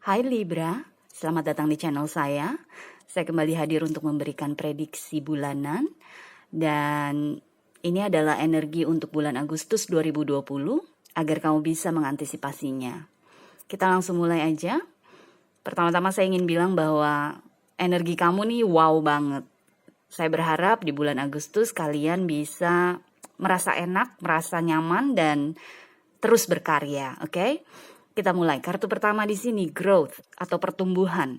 Hai Libra, selamat datang di channel saya. Saya kembali hadir untuk memberikan prediksi bulanan. Dan ini adalah energi untuk bulan Agustus 2020 agar kamu bisa mengantisipasinya. Kita langsung mulai aja. Pertama-tama saya ingin bilang bahwa energi kamu nih wow banget. Saya berharap di bulan Agustus kalian bisa merasa enak, merasa nyaman, dan terus berkarya, oke? Kita mulai. Kartu pertama di sini, growth atau pertumbuhan.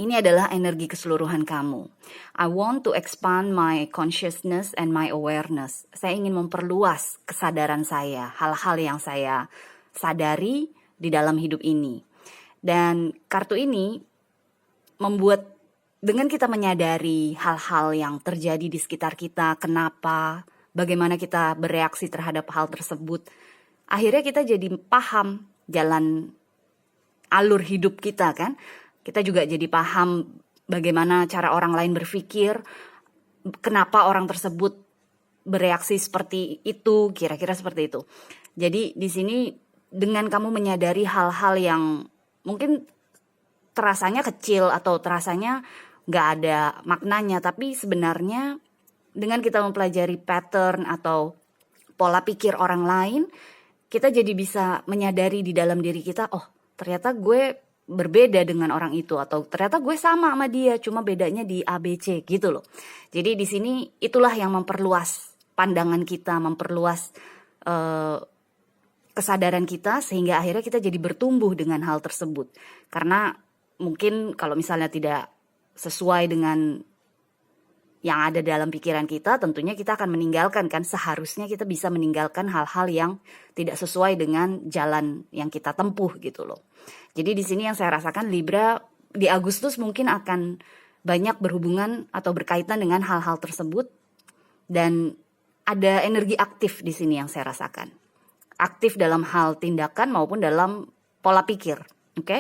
Ini adalah energi keseluruhan kamu. I want to expand my consciousness and my awareness. Saya ingin memperluas kesadaran saya, hal-hal yang saya sadari di dalam hidup ini. Dan kartu ini membuat dengan kita menyadari hal-hal yang terjadi di sekitar kita, kenapa, bagaimana kita bereaksi terhadap hal tersebut, akhirnya kita jadi paham jalan alur hidup kita kan. Kita juga jadi paham bagaimana cara orang lain berpikir, kenapa orang tersebut bereaksi seperti itu, kira-kira seperti itu. Jadi di sini dengan kamu menyadari hal-hal yang mungkin terasanya kecil atau terasanya nggak ada maknanya, tapi sebenarnya dengan kita mempelajari pattern atau pola pikir orang lain, kita jadi bisa menyadari di dalam diri kita, oh ternyata gue berbeda dengan orang itu, atau ternyata gue sama dia, cuma bedanya di ABC gitu loh. Jadi di sini itulah yang memperluas pandangan kita, memperluas kesadaran kita, sehingga akhirnya kita jadi bertumbuh dengan hal tersebut. Karena mungkin kalau misalnya tidak sesuai dengan yang ada dalam pikiran kita, tentunya kita akan meninggalkan kan, seharusnya kita bisa meninggalkan hal-hal yang tidak sesuai dengan jalan yang kita tempuh gitu loh. Jadi di sini yang saya rasakan Libra di Agustus mungkin akan banyak berhubungan atau berkaitan dengan hal-hal tersebut, dan ada energi aktif di sini yang saya rasakan. Aktif dalam hal tindakan maupun dalam pola pikir, oke?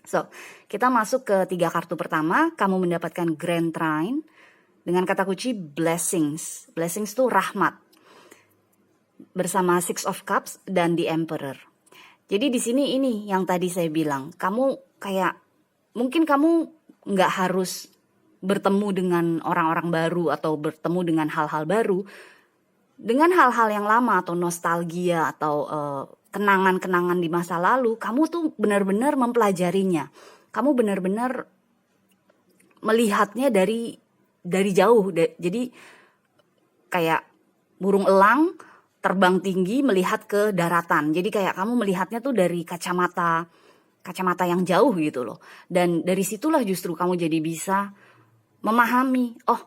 So, kita masuk ke 3 kartu pertama, kamu mendapatkan Grand Trine. Dengan kata kunci blessings. Blessings itu rahmat. Bersama Six of Cups dan The Emperor. Jadi di sini ini yang tadi saya bilang. Kamu kayak, mungkin kamu nggak harus bertemu dengan orang-orang baru atau bertemu dengan hal-hal baru. Dengan hal-hal yang lama atau nostalgia atau kenangan-kenangan di masa lalu, kamu tuh benar-benar mempelajarinya. Kamu benar-benar melihatnya dari jauh, jadi kayak burung elang terbang tinggi melihat ke daratan. Jadi kayak kamu melihatnya tuh dari kacamata yang jauh gitu loh. Dan dari situlah justru kamu jadi bisa memahami, oh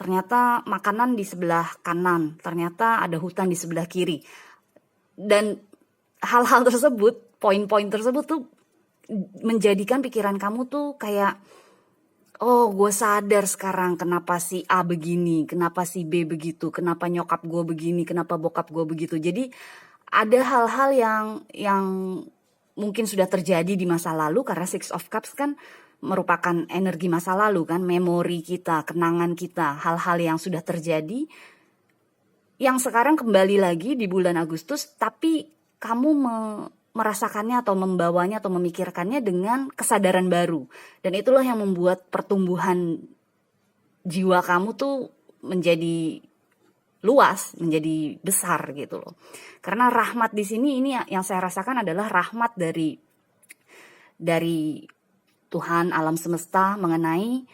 ternyata makanan di sebelah kanan, ternyata ada hutan di sebelah kiri. Dan hal-hal tersebut, poin-poin tersebut tuh menjadikan pikiran kamu tuh kayak, oh gue sadar sekarang kenapa si A begini, kenapa si B begitu, kenapa nyokap gue begini, kenapa bokap gue begitu. Jadi ada hal-hal yang mungkin sudah terjadi di masa lalu, karena Six of Cups kan merupakan energi masa lalu kan, memori kita, kenangan kita, hal-hal yang sudah terjadi, yang sekarang kembali lagi di bulan Agustus, tapi kamu merasakannya atau membawanya atau memikirkannya dengan kesadaran baru. Dan itulah yang membuat pertumbuhan jiwa kamu tuh menjadi luas, menjadi besar gitu loh. Karena rahmat di sini ini yang saya rasakan adalah rahmat dari Tuhan alam semesta mengenai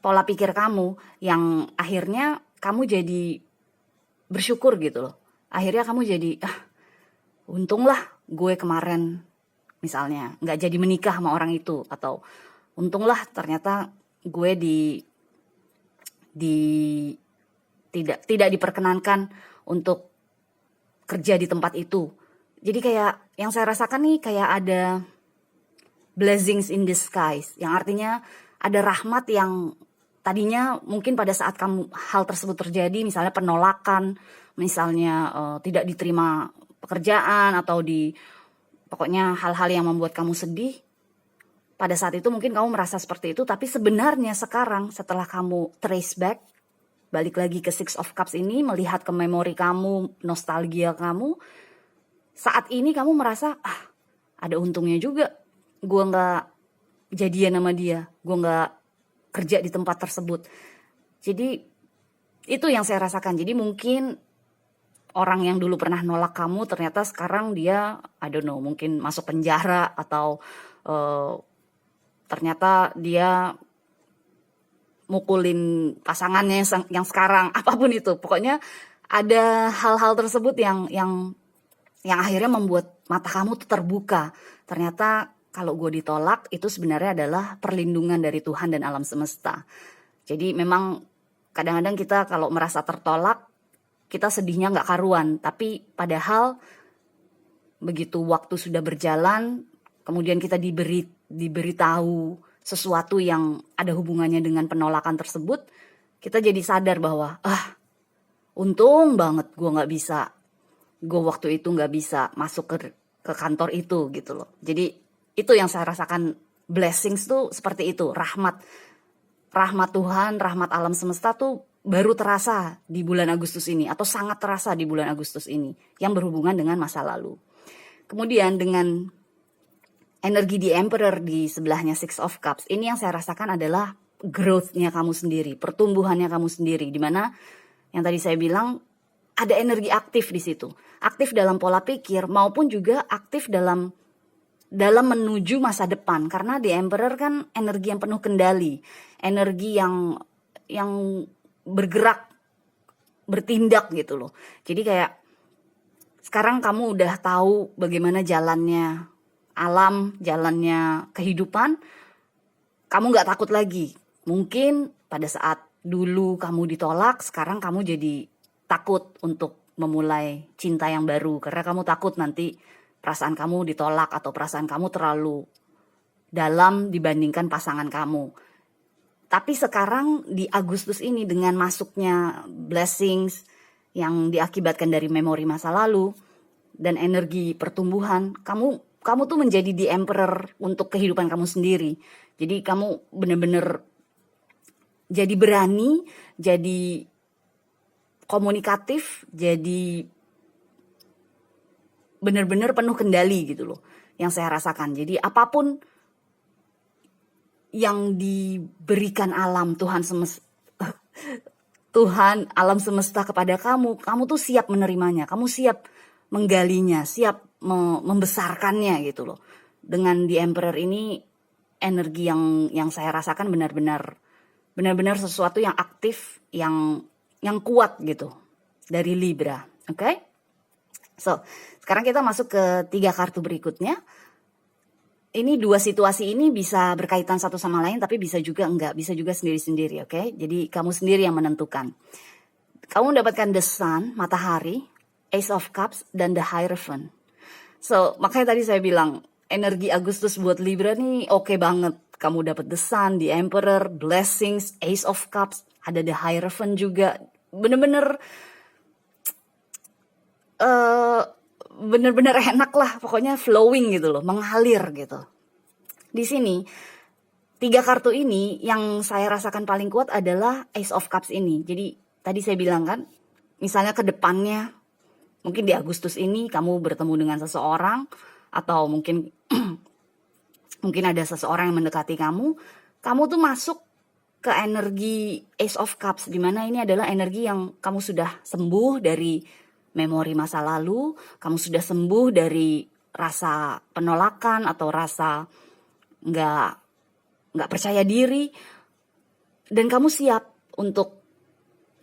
pola pikir kamu, yang akhirnya kamu jadi bersyukur gitu loh. Akhirnya kamu jadi untunglah gue kemarin misalnya nggak jadi menikah sama orang itu, atau untunglah ternyata gue tidak diperkenankan untuk kerja di tempat itu. Jadi kayak yang saya rasakan nih kayak ada blessings in disguise, yang artinya ada rahmat yang tadinya mungkin pada saat hal tersebut terjadi, misalnya penolakan, misalnya tidak diterima pekerjaan, atau pokoknya hal-hal yang membuat kamu sedih. Pada saat itu mungkin kamu merasa seperti itu, tapi sebenarnya sekarang setelah kamu trace back, balik lagi ke Six of Cups ini, melihat ke memori kamu, nostalgia kamu, saat ini kamu merasa ada untungnya juga gue nggak jadian sama dia, gue nggak kerja di tempat tersebut. Jadi itu yang saya rasakan. Jadi mungkin orang yang dulu pernah nolak kamu ternyata sekarang dia, I don't know, mungkin masuk penjara atau ternyata dia mukulin pasangannya yang sekarang, apapun itu. Pokoknya ada hal-hal tersebut yang akhirnya membuat mata kamu tuh terbuka. Ternyata kalau gue ditolak itu sebenarnya adalah perlindungan dari Tuhan dan alam semesta. Jadi memang kadang-kadang kita kalau merasa tertolak, kita sedihnya nggak karuan. Tapi padahal begitu waktu sudah berjalan, kemudian kita diberitahu sesuatu yang ada hubungannya dengan penolakan tersebut, kita jadi sadar bahwa untung banget gue waktu itu nggak bisa masuk ke kantor itu gitu loh. Jadi itu yang saya rasakan, blessings tuh seperti itu, rahmat Tuhan, rahmat alam semesta tuh baru terasa di bulan Agustus ini, atau sangat terasa di bulan Agustus ini, yang berhubungan dengan masa lalu. Kemudian dengan energi di Emperor di sebelahnya Six of Cups, ini yang saya rasakan adalah growth-nya kamu sendiri, pertumbuhannya kamu sendiri, dimana yang tadi saya bilang ada energi aktif di situ, aktif dalam pola pikir maupun juga aktif dalam menuju masa depan, karena di Emperor kan energi yang penuh kendali, energi yang bergerak, bertindak gitu loh. Jadi kayak sekarang kamu udah tahu bagaimana jalannya alam, jalannya kehidupan, kamu gak takut lagi. Mungkin pada saat dulu kamu ditolak, sekarang kamu jadi takut untuk memulai cinta yang baru, karena kamu takut nanti perasaan kamu ditolak atau perasaan kamu terlalu dalam dibandingkan pasangan kamu. Tapi sekarang di Agustus ini dengan masuknya blessings yang diakibatkan dari memori masa lalu dan energi pertumbuhan, kamu tuh menjadi the emperor untuk kehidupan kamu sendiri. Jadi kamu benar-benar jadi berani, jadi komunikatif, jadi benar-benar penuh kendali gitu loh yang saya rasakan. Jadi apapun yang diberikan alam Tuhan alam semesta kepada kamu tuh siap menerimanya, kamu siap menggalinya, siap membesarkannya gitu loh. Dengan di Emperor ini energi yang saya rasakan benar-benar sesuatu yang aktif, yang kuat gitu dari Libra. Oke? So, sekarang kita masuk ke 3 kartu berikutnya. Ini 2 situasi ini bisa berkaitan satu sama lain, tapi bisa juga enggak, bisa juga sendiri-sendiri, oke? Jadi kamu sendiri yang menentukan. Kamu mendapatkan The Sun, matahari, Ace of Cups, dan The Hierophant. So, makanya tadi saya bilang, energi Agustus buat Libra nih oke banget. Kamu dapat The Sun, The Emperor, Blessings, Ace of Cups, ada The Hierophant juga. Bener-bener enak lah, pokoknya flowing gitu loh, mengalir gitu. Di sini 3 kartu ini yang saya rasakan paling kuat adalah Ace of Cups ini. Jadi tadi saya bilang kan, misalnya ke depannya, mungkin di Agustus ini kamu bertemu dengan seseorang, atau mungkin mungkin ada seseorang yang mendekati kamu tuh masuk ke energi Ace of Cups, dimana ini adalah energi yang kamu sudah sembuh dari memori masa lalu, kamu sudah sembuh dari rasa penolakan atau rasa nggak percaya diri, dan kamu siap untuk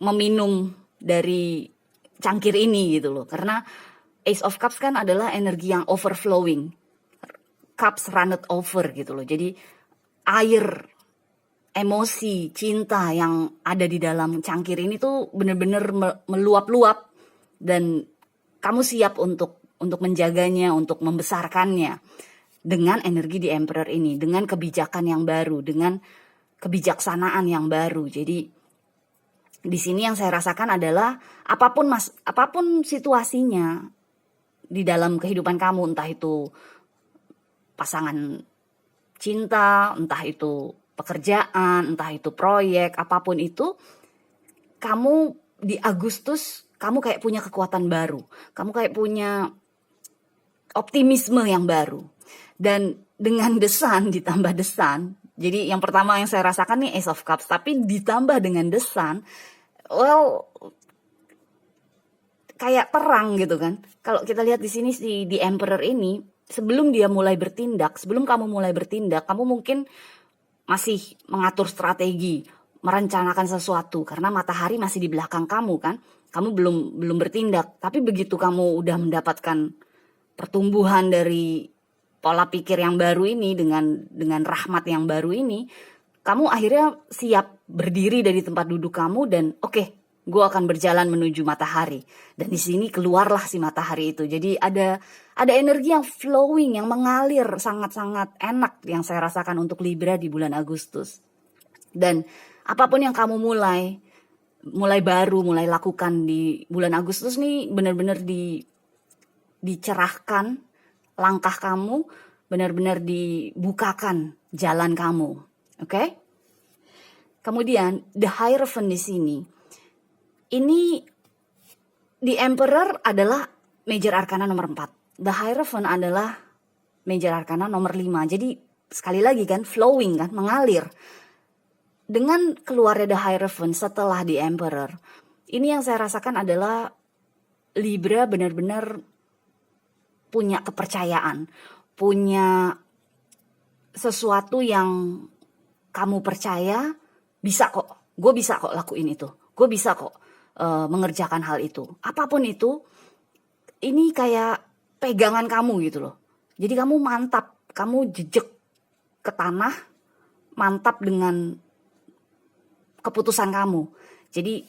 meminum dari cangkir ini gitu loh. Karena Ace of Cups kan adalah energi yang overflowing, cups runneth over gitu loh. Jadi air, emosi, cinta yang ada di dalam cangkir ini tuh bener-bener meluap-luap. Dan kamu siap untuk menjaganya, untuk membesarkannya dengan energi di Emperor ini, dengan kebijakan yang baru, dengan kebijaksanaan yang baru. Jadi di sini yang saya rasakan adalah apapun situasinya di dalam kehidupan kamu, entah itu pasangan cinta, entah itu pekerjaan, entah itu proyek, apapun itu, kamu di Agustus kamu kayak punya kekuatan baru, kamu kayak punya optimisme yang baru. Dan dengan desan ditambah desan, jadi yang pertama yang saya rasakan nih Ace of Cups, tapi ditambah dengan desan, well, kayak terang gitu kan. Kalau kita lihat di sini di Emperor ini, sebelum dia mulai bertindak, sebelum kamu mulai bertindak, kamu mungkin masih mengatur strategi, merencanakan sesuatu karena matahari masih di belakang kamu kan. Kamu belum bertindak, tapi begitu kamu udah mendapatkan pertumbuhan dari pola pikir yang baru ini dengan rahmat yang baru ini, kamu akhirnya siap berdiri dari tempat duduk kamu dan oke, gue akan berjalan menuju matahari. Dan di sini keluarlah si matahari itu. Jadi ada energi yang flowing, yang mengalir sangat-sangat enak yang saya rasakan untuk Libra di bulan Agustus. Dan apapun yang kamu mulai baru, mulai lakukan di bulan Agustus nih benar-benar dicerahkan langkah kamu, benar-benar dibukakan jalan kamu. Oke? Kemudian the Hierophant di sini. Ini the Emperor adalah Major Arcana nomor 4. The Hierophant adalah Major Arcana nomor 5. Jadi sekali lagi kan flowing kan, mengalir. Dengan keluarnya The Hierophant setelah The Emperor, ini yang saya rasakan adalah Libra benar-benar punya kepercayaan, punya sesuatu yang kamu percaya, bisa kok, gue bisa kok lakuin itu, gue bisa kok mengerjakan hal itu. Apapun itu, ini kayak pegangan kamu gitu loh. Jadi kamu mantap, kamu jejak ke tanah, mantap dengan keputusan kamu. Jadi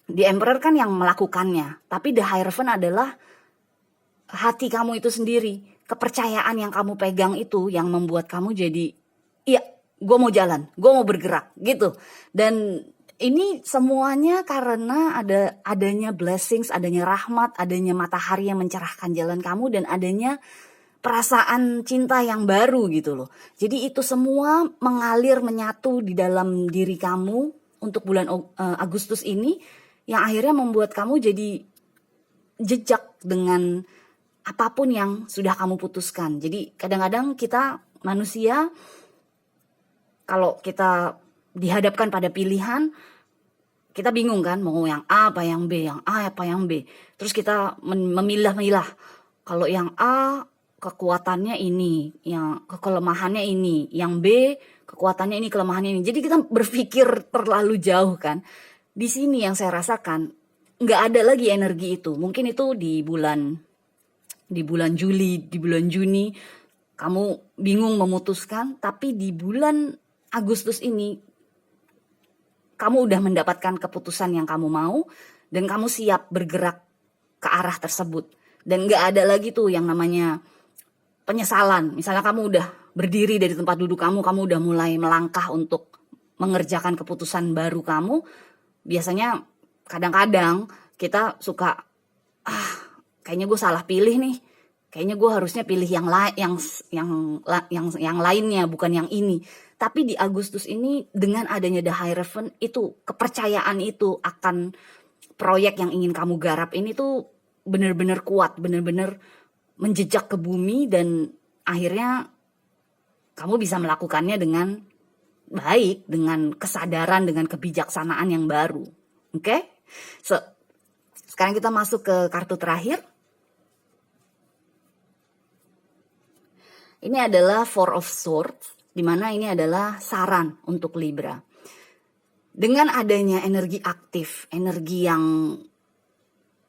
The Emperor kan yang melakukannya, tapi The Hierophant adalah hati kamu itu sendiri, kepercayaan yang kamu pegang itu yang membuat kamu jadi, iya, gue mau jalan, gue mau bergerak gitu. Dan ini semuanya karena adanya blessings, adanya rahmat, adanya matahari yang mencerahkan jalan kamu, dan adanya perasaan cinta yang baru gitu loh. Jadi itu semua mengalir, menyatu di dalam diri kamu untuk bulan Agustus ini, yang akhirnya membuat kamu jadi jejak dengan apapun yang sudah kamu putuskan. Jadi kadang-kadang kita manusia, kalau kita dihadapkan pada pilihan, kita bingung kan, mau yang A apa yang B, yang A apa yang B. Terus kita memilah-milah. Kalau yang A kekuatannya ini, yang kelemahannya ini, yang B kekuatannya ini, kelemahannya ini. Jadi kita berpikir terlalu jauh kan. Di sini yang saya rasakan nggak ada lagi energi itu. Mungkin itu di bulan Juli, di bulan Juni kamu bingung memutuskan, tapi di bulan Agustus ini kamu udah mendapatkan keputusan yang kamu mau dan kamu siap bergerak ke arah tersebut. Dan nggak ada lagi tuh yang namanya penyesalan. Misalnya kamu udah berdiri dari tempat duduk kamu udah mulai melangkah untuk mengerjakan keputusan baru kamu. Biasanya kadang-kadang kita suka, kayaknya gue salah pilih nih. Kayaknya gue harusnya pilih yang lainnya, bukan yang ini. Tapi di Agustus ini dengan adanya The Hierophant, itu kepercayaan itu akan proyek yang ingin kamu garap ini tuh benar-benar kuat, benar-benar menjejak ke bumi, dan akhirnya kamu bisa melakukannya dengan baik, dengan kesadaran, dengan kebijaksanaan yang baru. Oke? So, sekarang kita masuk ke kartu terakhir. Ini adalah Four of Swords, di mana ini adalah saran untuk Libra. Dengan adanya energi aktif, energi yang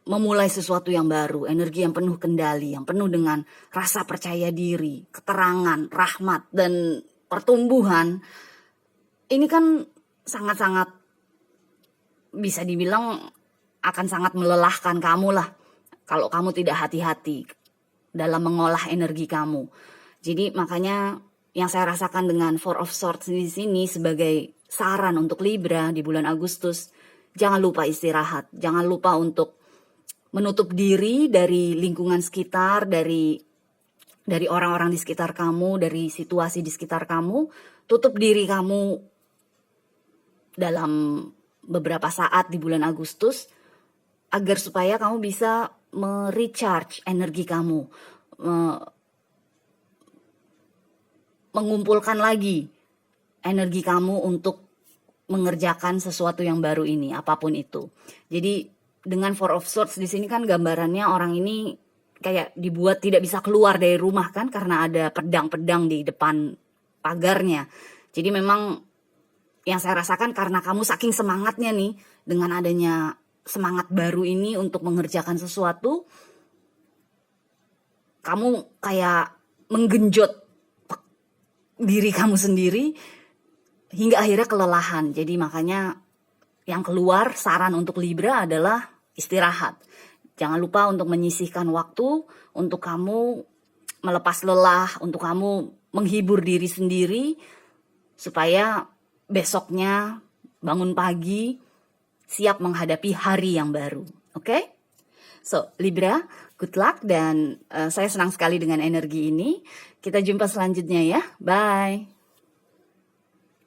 memulai sesuatu yang baru, energi yang penuh kendali, yang penuh dengan rasa percaya diri, keterangan, rahmat, dan pertumbuhan, ini kan sangat-sangat bisa dibilang akan sangat melelahkan kamu lah kalau kamu tidak hati-hati dalam mengolah energi kamu. Jadi makanya yang saya rasakan dengan Four of Swords di sini sebagai saran untuk Libra di bulan Agustus, jangan lupa istirahat, jangan lupa untuk menutup diri dari lingkungan sekitar, dari orang-orang di sekitar kamu, dari situasi di sekitar kamu. Tutup diri kamu dalam beberapa saat di bulan Agustus agar supaya kamu bisa merecharge energi kamu, mengumpulkan lagi energi kamu untuk mengerjakan sesuatu yang baru ini, apapun itu. Jadi dengan Four of Swords di sini kan gambarannya orang ini kayak dibuat tidak bisa keluar dari rumah kan, karena ada pedang-pedang di depan pagarnya. Jadi memang yang saya rasakan karena kamu saking semangatnya nih, dengan adanya semangat baru ini untuk mengerjakan sesuatu, kamu kayak menggenjot diri kamu sendiri hingga akhirnya kelelahan. Jadi makanya yang keluar saran untuk Libra adalah istirahat. Jangan lupa untuk menyisihkan waktu untuk kamu melepas lelah, untuk kamu menghibur diri sendiri supaya besoknya bangun pagi siap menghadapi hari yang baru. Oke? So, Libra, good luck dan saya senang sekali dengan energi ini. Kita jumpa selanjutnya ya. Bye.